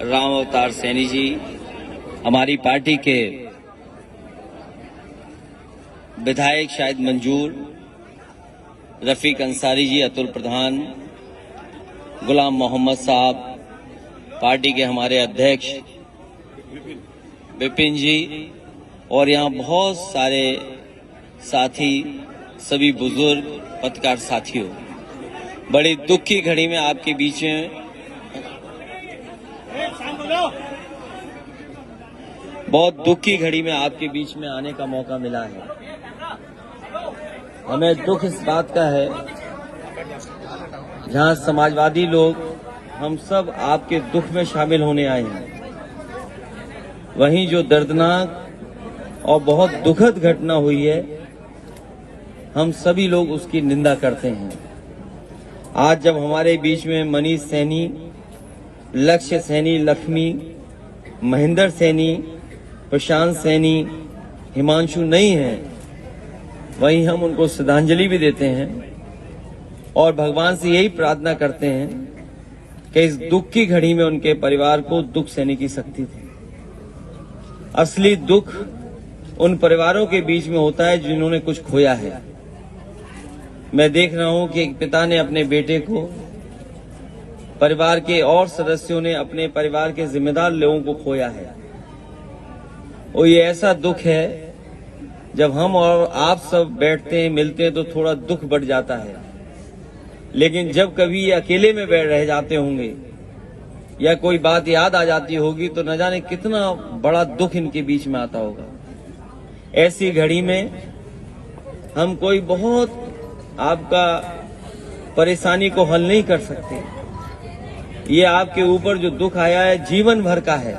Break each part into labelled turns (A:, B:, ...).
A: राम अवतार सैनी जी, हमारी पार्टी के विधायक शाहिद मंजूर, रफीक अंसारी जी, अतुल प्रधान, गुलाम मोहम्मद साहब, पार्टी के हमारे अध्यक्ष विपिन जी और यहाँ बहुत सारे साथी, सभी बुजुर्ग पत्रकार साथियों, बड़ी दुख की घड़ी में आपके बीच में बहुत दुख की घड़ी में आपके बीच में आने का मौका मिला है। हमें दुख इस बात का है जहां समाजवादी लोग हम सब आपके दुख में शामिल होने आए हैं, वहीं जो दर्दनाक और बहुत दुखद घटना हुई है हम सभी लोग उसकी निंदा करते हैं। आज जब हमारे बीच में मनीष सैनी, लक्ष्य सैनी, लक्ष्मी, महेंद्र सैनी, प्रशांत सैनी, हिमांशु नहीं है, वहीं हम उनको श्रद्धांजलि भी देते हैं और भगवान से यही प्रार्थना करते हैं कि इस दुख की घड़ी में उनके परिवार को दुख सहने की शक्ति थी। असली दुख उन परिवारों के बीच में होता है जिन्होंने कुछ खोया है। मैं देख रहा हूं कि एक पिता ने अपने बेटे को, परिवार के और सदस्यों ने अपने परिवार के जिम्मेदार लोगों को खोया है और ये ऐसा दुख है जब हम और आप सब बैठते हैं, मिलते हैं तो थोड़ा दुख बढ़ जाता है, लेकिन जब कभी ये अकेले में बैठ रह जाते होंगे या कोई बात याद आ जाती होगी तो न जाने कितना बड़ा दुख इनके बीच में आता होगा। ऐसी घड़ी में हम कोई बहुत आपका परेशानी को हल नहीं कर सकते। ये आपके ऊपर जो दुख आया है जीवन भर का है,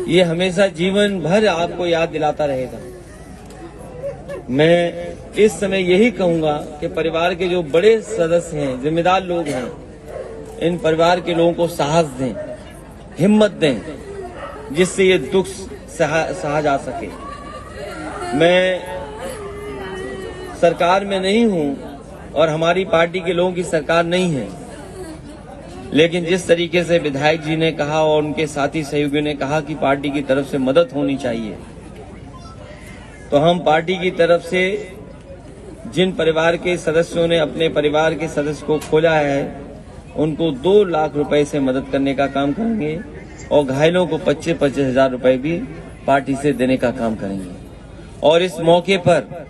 A: ये हमेशा जीवन भर आपको याद दिलाता रहेगा। मैं इस समय यही कहूंगा कि परिवार के जो बड़े सदस्य हैं, जिम्मेदार लोग हैं, इन परिवार के लोगों को साहस दें, हिम्मत दें, जिससे ये दुख सहा जा सके। मैं सरकार में नहीं हूं और हमारी पार्टी के लोगों की सरकार नहीं है, लेकिन जिस तरीके से विधायक जी ने कहा और उनके साथी सहयोगियों ने कहा कि पार्टी की तरफ से मदद होनी चाहिए, तो हम पार्टी की तरफ से जिन परिवार के सदस्यों ने अपने परिवार के सदस्य को खोया है उनको 2 लाख रुपए से मदद करने का काम करेंगे और घायलों को 25-25 हजार रुपए भी पार्टी से देने का काम करेंगे। और इस मौके पर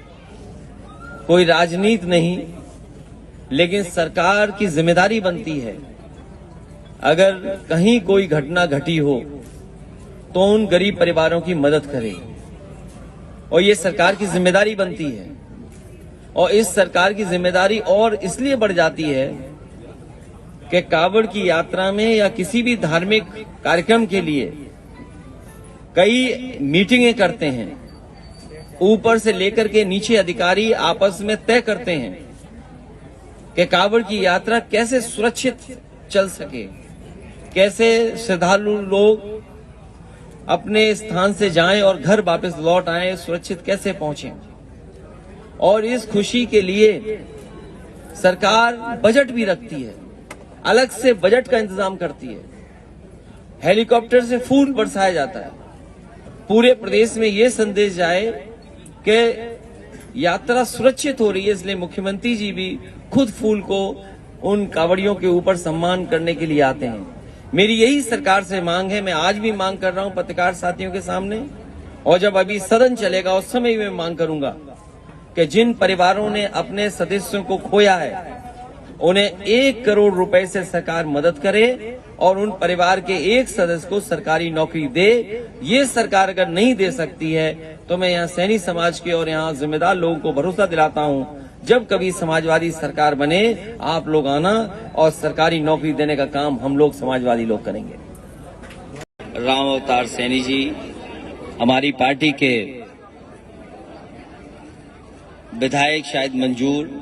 A: कोई राजनीति नहीं, लेकिन सरकार की जिम्मेदारी बनती है, अगर कहीं कोई घटना घटी हो तो उन गरीब परिवारों की मदद करे, और ये सरकार की जिम्मेदारी बनती है। और इस सरकार की जिम्मेदारी और इसलिए बढ़ जाती है कि कांवड़ की यात्रा में या किसी भी धार्मिक कार्यक्रम के लिए कई मीटिंगें करते हैं, ऊपर से लेकर के नीचे अधिकारी आपस में तय करते हैं कि कांवड़ की यात्रा कैसे सुरक्षित चल सके, कैसे श्रद्धालु लोग अपने स्थान से जाएं और घर वापस लौट आएं, सुरक्षित कैसे पहुंचें। और इस खुशी के लिए सरकार बजट भी रखती है, अलग से बजट का इंतजाम करती है, हेलीकॉप्टर से फूल बरसाया जाता है, पूरे प्रदेश में ये संदेश जाए कि यात्रा सुरक्षित हो रही है, इसलिए मुख्यमंत्री जी भी खुद फूल को उन कांवड़ियों के ऊपर सम्मान करने के लिए आते हैं। मेरी यही सरकार से मांग है, मैं आज भी मांग कर रहा हूं पत्रकार साथियों के सामने, और जब अभी सदन चलेगा उस समय भी मैं मांग करूंगा कि जिन परिवारों ने अपने सदस्यों को खोया है उन्हें 1 करोड़ रुपए से सरकार मदद करे और उन परिवार के एक सदस्य को सरकारी नौकरी दे। ये सरकार अगर नहीं दे सकती है तो मैं यहाँ सैनी समाज के और यहाँ जिम्मेदार लोगों को भरोसा दिलाता हूँ, जब कभी समाजवादी सरकार बने आप लोग आना और सरकारी नौकरी देने का काम हम लोग समाजवादी लोग करेंगे। राम अवतार सैनी जी, हमारी पार्टी के विधायक शाहिद मंजूर,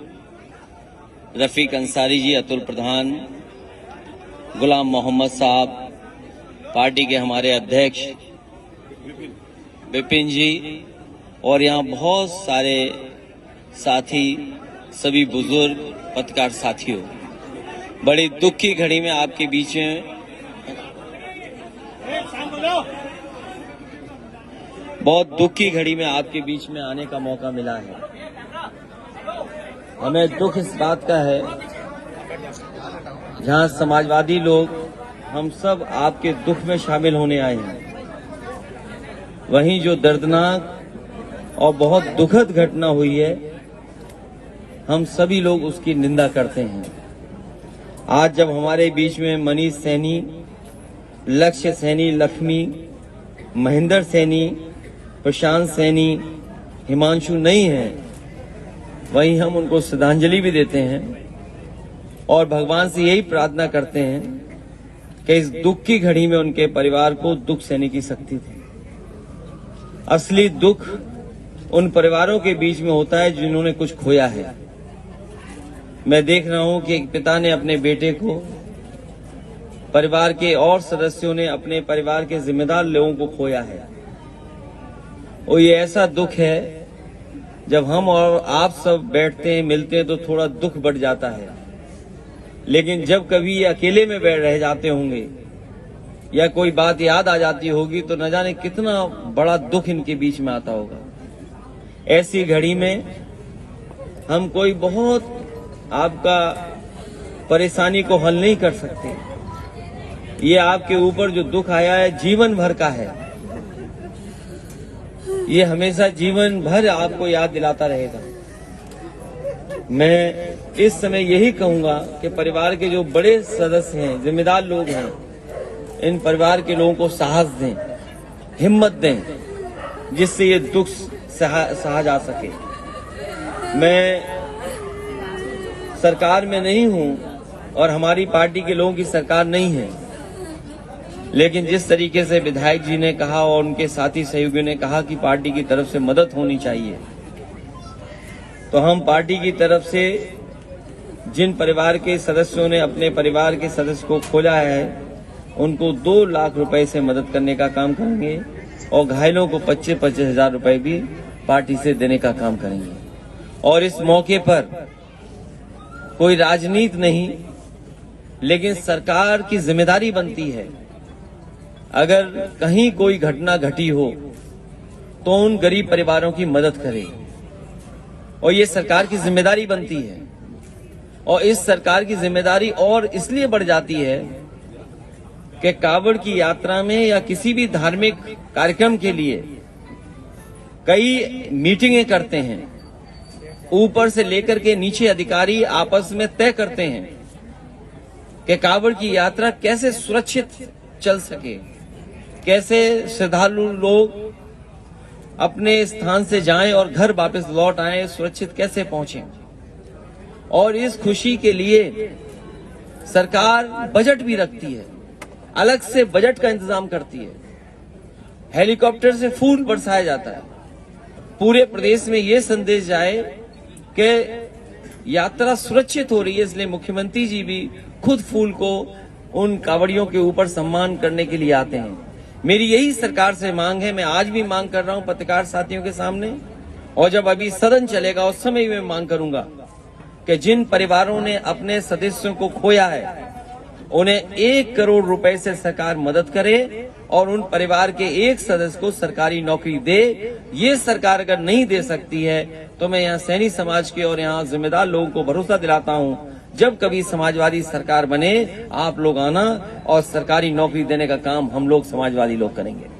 A: रफीक अंसारी जी, अतुल प्रधान, गुलाम मोहम्मद साहब, पार्टी के हमारे अध्यक्ष विपिन जी और यहाँ बहुत सारे साथी, सभी बुजुर्ग पत्रकार साथियों, बड़ी दुख की घड़ी में आपके बीच में बहुत दुख की घड़ी में आपके बीच में आने का मौका मिला है। हमें दुख इस बात का है जहां समाजवादी लोग हम सब आपके दुख में शामिल होने आए हैं, वहीं जो दर्दनाक और बहुत दुखद घटना हुई है हम सभी लोग उसकी निंदा करते हैं। आज जब हमारे बीच में मनीष सैनी, लक्ष्य सैनी, लक्ष्मी, महेंद्र सैनी, प्रशांत सैनी, हिमांशु नहीं है, वहीं हम उनको श्रद्धांजलि भी देते हैं और भगवान से यही प्रार्थना करते हैं कि इस दुख की घड़ी में उनके परिवार को दुख सहने की शक्ति थी। असली दुख उन परिवारों के बीच में होता है जिन्होंने कुछ खोया है। मैं देख रहा हूं कि एक पिता ने अपने बेटे को, परिवार के और सदस्यों ने अपने परिवार के जिम्मेदार लोगों को खोया है और ये ऐसा दुख है जब हम और आप सब बैठते हैं, मिलते हैं तो थोड़ा दुख बढ़ जाता है, लेकिन जब कभी ये अकेले में बैठ रह जाते होंगे या कोई बात याद आ जाती होगी तो न जाने कितना बड़ा दुख इनके बीच में आता होगा। ऐसी घड़ी में हम कोई बहुत आपका परेशानी को हल नहीं कर सकते। ये आपके ऊपर जो दुख आया है जीवन भर का है, ये हमेशा जीवन भर आपको याद दिलाता रहेगा। मैं इस समय यही कहूंगा कि परिवार के जो बड़े सदस्य हैं, जिम्मेदार लोग हैं, इन परिवार के लोगों को साहस दें, हिम्मत दें, जिससे ये दुख सहा जा सके। मैं सरकार में नहीं हूं और हमारी पार्टी के लोगों की सरकार नहीं है, लेकिन जिस तरीके से विधायक जी ने कहा और उनके साथी सहयोगियों ने कहा कि पार्टी की तरफ से मदद होनी चाहिए, तो हम पार्टी की तरफ से जिन परिवार के सदस्यों ने अपने परिवार के सदस्य को खोया है उनको 2 लाख रुपए से मदद करने का काम करेंगे और घायलों को 25-25 हजार रुपए भी पार्टी से देने का काम करेंगे। और इस मौके पर कोई राजनीति नहीं, लेकिन सरकार की जिम्मेदारी बनती है, अगर कहीं कोई घटना घटी हो तो उन गरीब परिवारों की मदद करे, और ये सरकार की जिम्मेदारी बनती है। और इस सरकार की जिम्मेदारी और इसलिए बढ़ जाती है कि कांवड़ की यात्रा में या किसी भी धार्मिक कार्यक्रम के लिए कई मीटिंगें करते हैं, ऊपर से लेकर के नीचे अधिकारी आपस में तय करते हैं कि कांवड़ की यात्रा कैसे सुरक्षित चल सके, कैसे श्रद्धालु लोग अपने स्थान से जाएं और घर वापस लौट आएं, सुरक्षित कैसे पहुंचें। और इस खुशी के लिए सरकार बजट भी रखती है, अलग से बजट का इंतजाम करती है। हेलीकॉप्टर से फूल बरसाया जाता है, पूरे प्रदेश में ये संदेश जाए कि यात्रा सुरक्षित हो रही है, इसलिए मुख्यमंत्री जी भी खुद फूल को उन कांवड़ियों के ऊपर सम्मान करने के लिए आते हैं। मेरी यही सरकार से मांग है, मैं आज भी मांग कर रहा हूं पत्रकार साथियों के सामने, और जब अभी सदन चलेगा उस समय मैं मांग करूंगा कि जिन परिवारों ने अपने सदस्यों को खोया है उन्हें 1 करोड़ रुपए से सरकार मदद करे और उन परिवार के एक सदस्य को सरकारी नौकरी दे। ये सरकार अगर नहीं दे सकती है तो मैं यहाँ सैनी समाज के और यहाँ जिम्मेदार लोगों को भरोसा दिलाता हूँ, जब कभी समाजवादी सरकार बने आप लोग आना और सरकारी नौकरी देने का काम हम लोग समाजवादी लोग करेंगे।